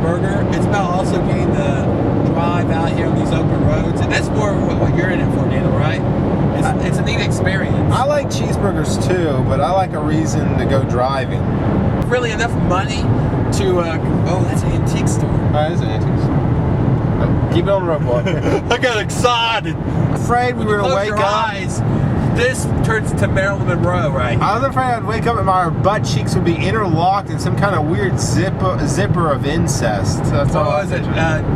burger. It's about also getting the drive out here on these open roads, and that's more what you're in it for, Daniel, right? It's a neat experience. I like cheeseburgers too, but I like a reason to go driving. Really enough money to oh, that's an antique store. That is an antique store. Keep it on the road, boy. I got excited. Afraid we were gonna wake up. Eyes. This turns to Marilyn Monroe, right? I was afraid I'd wake up and my butt cheeks would be interlocked in some kind of weird zipper of incest. That's all. What was it?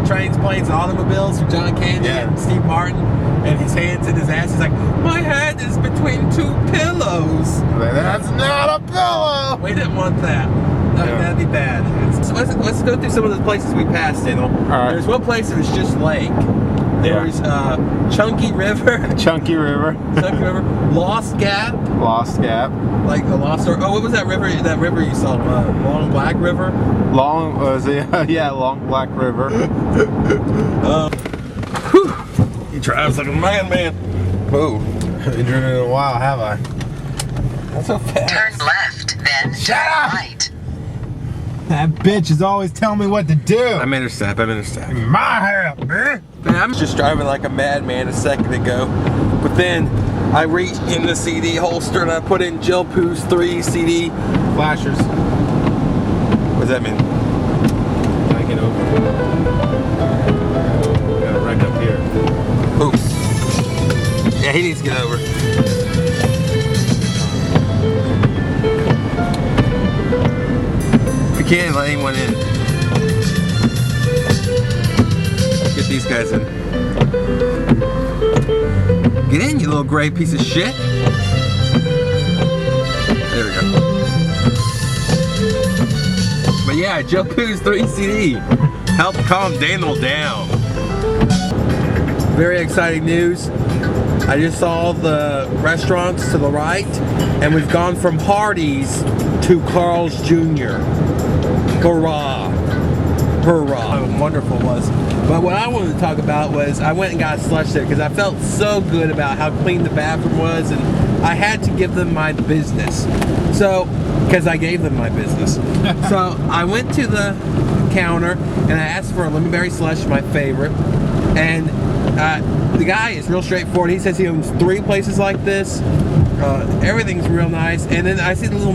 Trains, Planes, and Automobiles from John Candy and Steve Martin. And his hands in his ass. He's like, my head is between two pillows. That's not a pillow. We didn't want that. That'd be bad. So let's go through some of the places we passed, Daniel. All right. There's one place that was just lake. There's Chunky River. Chunky River. Chunky River. Lost Gap. Lost Gap. Like the Lost. Oh, what was that river? That river you saw? Long Black River. Long Black River. He drives like a man. Whoa. Been driven in a while, have I? That's so fast. Turn left, then Shut up! right. That bitch is always telling me what to do. I made her stop. My help, man. Man, I was just driving like a madman a second ago, but then I reached in the CD holster and I put in Jill Pooh's 3 CD Flashers. What does that mean? I get over. Got a wreck up here. Ooh. Yeah, he needs to get over. We can't let anyone in. Get these guys in. Get in, you little gray piece of shit. There we go. But yeah, Joe Pooh's 3 CD helped calm Daniel down. Very exciting news. I just saw the restaurants to the right, and we've gone from Hardee's to Carl's Jr. Hurrah. Hurrah. How wonderful it was. But what I wanted to talk about was I went and got a slush there because I felt so good about how clean the bathroom was, and I had to give them my business. So, because I gave them my business. So I went to the counter and I asked for a lemon berry slush, my favorite, and the guy is real straightforward. He says he owns 3 places like this. Everything's real nice. And then I see there's a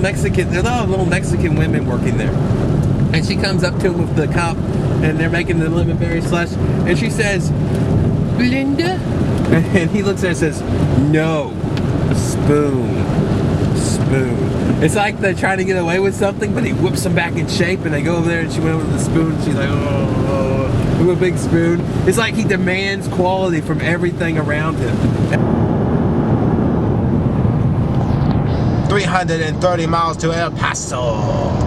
lot of little Mexican women working there. And she comes up to him with the cup, and they're making the lemon berry slush. And she says, Linda? And he looks at her and says, no, spoon. It's like they're trying to get away with something, but he whips them back in shape, and they go over there, and she went over to the spoon, and she's like, oh, with a big spoon. It's like he demands quality from everything around him. 330 miles to El Paso.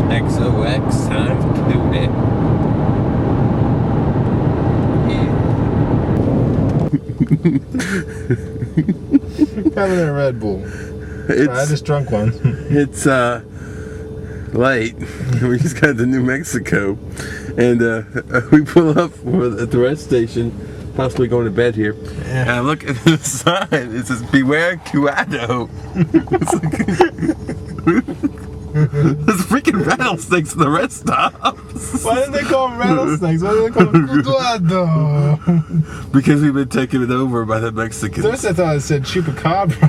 XOX time to do it. Having a Red Bull. I just drunk one. It's late. We just got to New Mexico, and we pull up at the rest station, possibly going to bed here. Yeah. And I look at the sign. It says "Beware Cuado." There's freaking rattlesnakes in the rest stops. Why did they call them rattlesnakes? Why did they call them cuado? Because we've been taken it over by the Mexicans. First I thought it said chupacabra.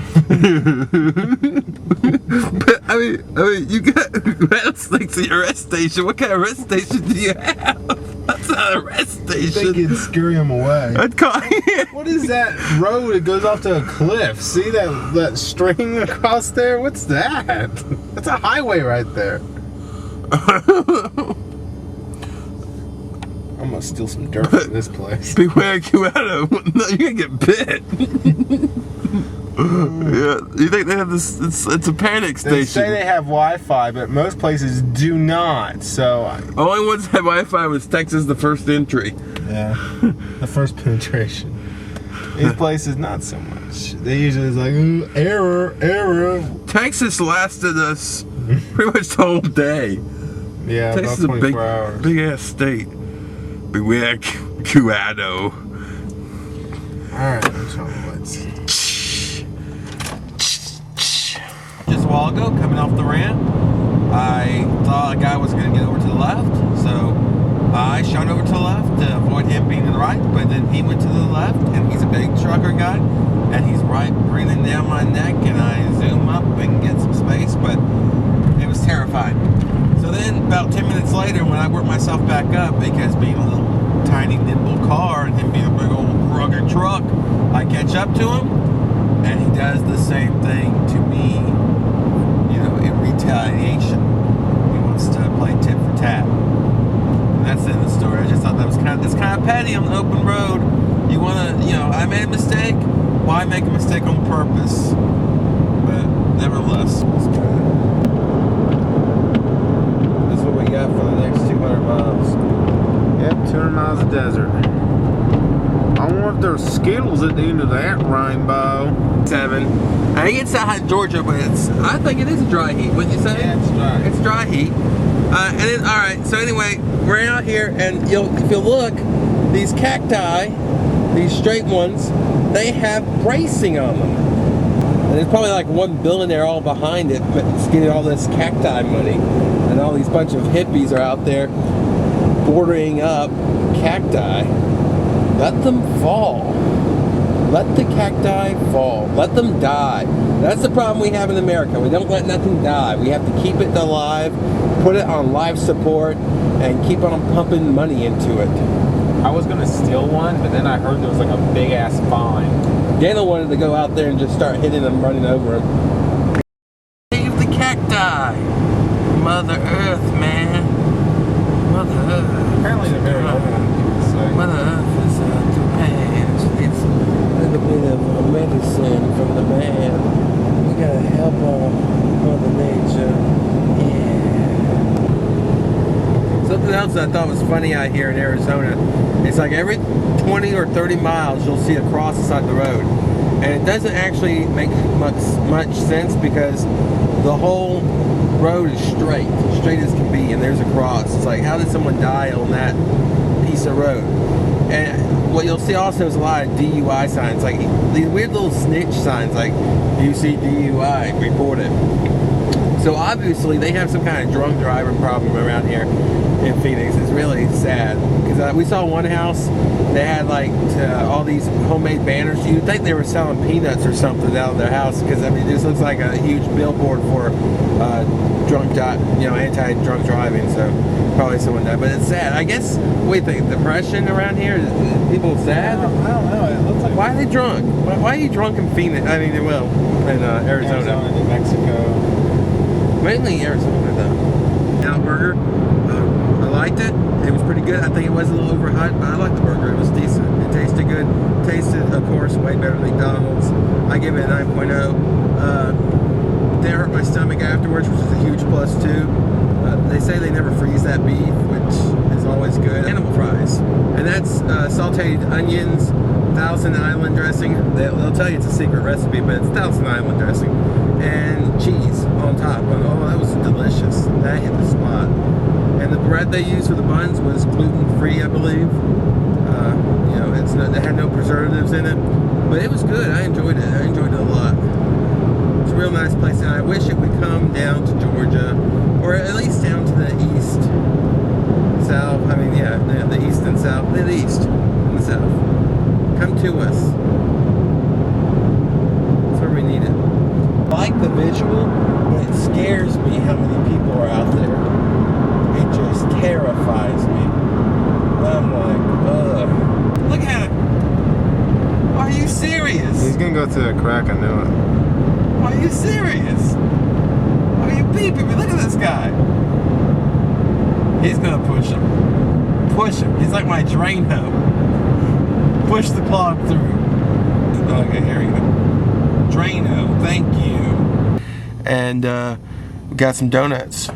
But I mean, you got rattlesnakes at your rest station. What kind of rest station do you have? That's not a rest station. They could scurry them away. I'd call it. What is that road that goes off to a cliff? See that string across there? What's that? That's a highway right there. I'm gonna steal some dirt from this place. Beware Cuado. No, you're gonna get bit. Yeah, you think they have this? It's a panic station. They say they have Wi-Fi, but most places do not. So only ones that have Wi-Fi was Texas, the first entry. Yeah, the first penetration. These places not so much. They usually is like error. Texas lasted us pretty much the whole day. Yeah, Texas about 24 is a hours. big ass state. Beware Cuado. All right, so let's. Just a while ago, coming off the ramp, I thought a guy was going to get over to the left, so I shot over to the left to avoid him being to the right, but then he went to the left, and he's a big trucker guy, and he's right breathing down my neck, and I zoom up and get some space, but it was terrifying. So then, about 10 minutes later, when I worked myself back up, because being a little tiny, nimble car, and him being a big old rugged truck, I catch up to him, and he does the same thing to me, you know, in retaliation. He wants to play tit for tat. And that's the end of the story. I just thought that was kind of petty on the open road. You want to, you know, I made a mistake. Why make a mistake on purpose? But nevertheless, it's good. That's what we got for the next 200 miles. Yep, 200 miles of desert. I wonder if there's Skittles at the end of that rainbow. 7. I think it's hot in Georgia, but I think it is a dry heat. Wouldn't you say? Yeah, it's dry. It's dry heat. And then, all right. So anyway, we're out here, and if you look, these cacti, these straight ones, they have bracing on them. And there's probably like one billionaire all behind it, but it's getting all this cacti money, and all these bunch of hippies are out there bordering up cacti. Let them fall. Let the cacti fall. Let them die. That's the problem we have in America. We don't let nothing die. We have to keep it alive, put it on life support, and keep on pumping money into it. I was gonna steal one, but then I heard there was like a big ass fine. Daniel wanted to go out there and just start hitting them, running over him. Save the cacti. Mother Earth, man. Mother Earth. Apparently they're very old. So. Mother Earth is too bad. It's a little bit of medicine from the man. We gotta help Mother Nature. Yeah. Something else I thought was funny out here in Arizona. It's like every 20 or 30 miles you'll see a cross beside the road. And it doesn't actually make much sense because the whole road is straight as can be, and there's a cross. It's like, how did someone die on that piece of road? And what you'll see also is a lot of DUI signs, like these weird little snitch signs, like, you see DUI, report it. So obviously they have some kind of drunk driving problem around here in Phoenix. It's really sad because we saw one house, they had like all these homemade banners. You'd think they were selling peanuts or something out of their house, because I mean, it just looks like a huge billboard for anti-drunk driving. So probably someone died, but it's sad. I guess, what do you think, depression around here? Is people sad? I don't know. It looks like. Why are they drunk? Why are you drunk in Phoenix? I mean, well, in Arizona, New Mexico. mainly Arizona though. Now burger, I liked it. It was pretty good. I think it was a little overhyped, but I liked the burger. It was decent. It tasted good. Tasted, of course, way better than McDonald's. I give it a 9.0. Didn't hurt my stomach afterwards, which is a huge plus too. They say they never freeze that beef, which is always good. Animal fries, and that's sauteed onions, Thousand Island dressing. They'll tell you it's a secret recipe, but it's Thousand Island dressing, and cheese on top. Oh, that was delicious. That hit the spot. And the bread they used for the buns was gluten-free, I believe. It had no preservatives in it, but it was good. I enjoyed it. I enjoyed it a lot. It's a real nice place, and I wish it would come down to Georgia, or at least down to the east, south. I mean, yeah, the east and south. The east and the south. Come to us. That's where we need it. I like the visual, but it scares me how many people are out there. It just terrifies me. I'm like, ugh. Look at it. Are you serious? He's gonna go through a crack, I knew it. Are you serious? Are you beeping me? Look at this guy. He's gonna push him. Push him. He's like my Drano. Push the clog through. Okay, here we go. Drano, thank you. And we got some donuts.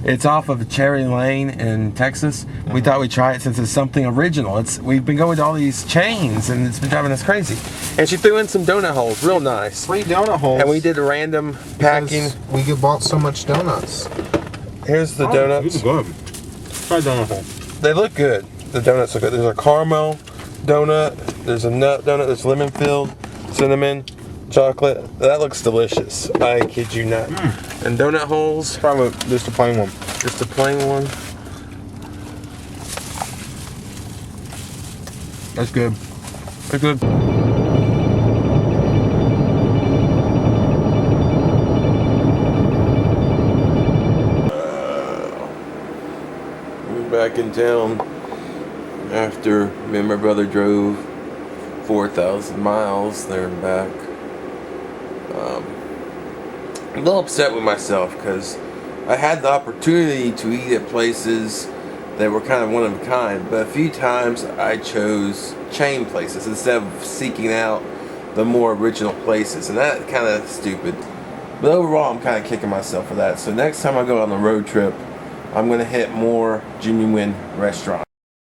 It's off of Cherry Lane in Texas. We thought we'd try it since it's something original. We've been going to all these chains, and it's been driving us crazy. And she threw in some donut holes, real nice. 3 donut holes. And we did a random packing. We bought so much donuts. Here's the donuts. These are good. Try donut hole. They look good. The donuts look good. There's a caramel donut. There's a nut donut. There's lemon filled, cinnamon, chocolate. That looks delicious. I kid you not. And donut holes. Probably just a plain one. Just a plain one. That's good. They're good. We're back in town after me and my brother drove 4,000 miles there and back. I'm a little upset with myself because I had the opportunity to eat at places that were kind of one of a kind, but a few times I chose chain places instead of seeking out the more original places, and that kind of stupid. But overall, I'm kind of kicking myself for that. So next time I go on a road trip, I'm going to hit more genuine restaurants.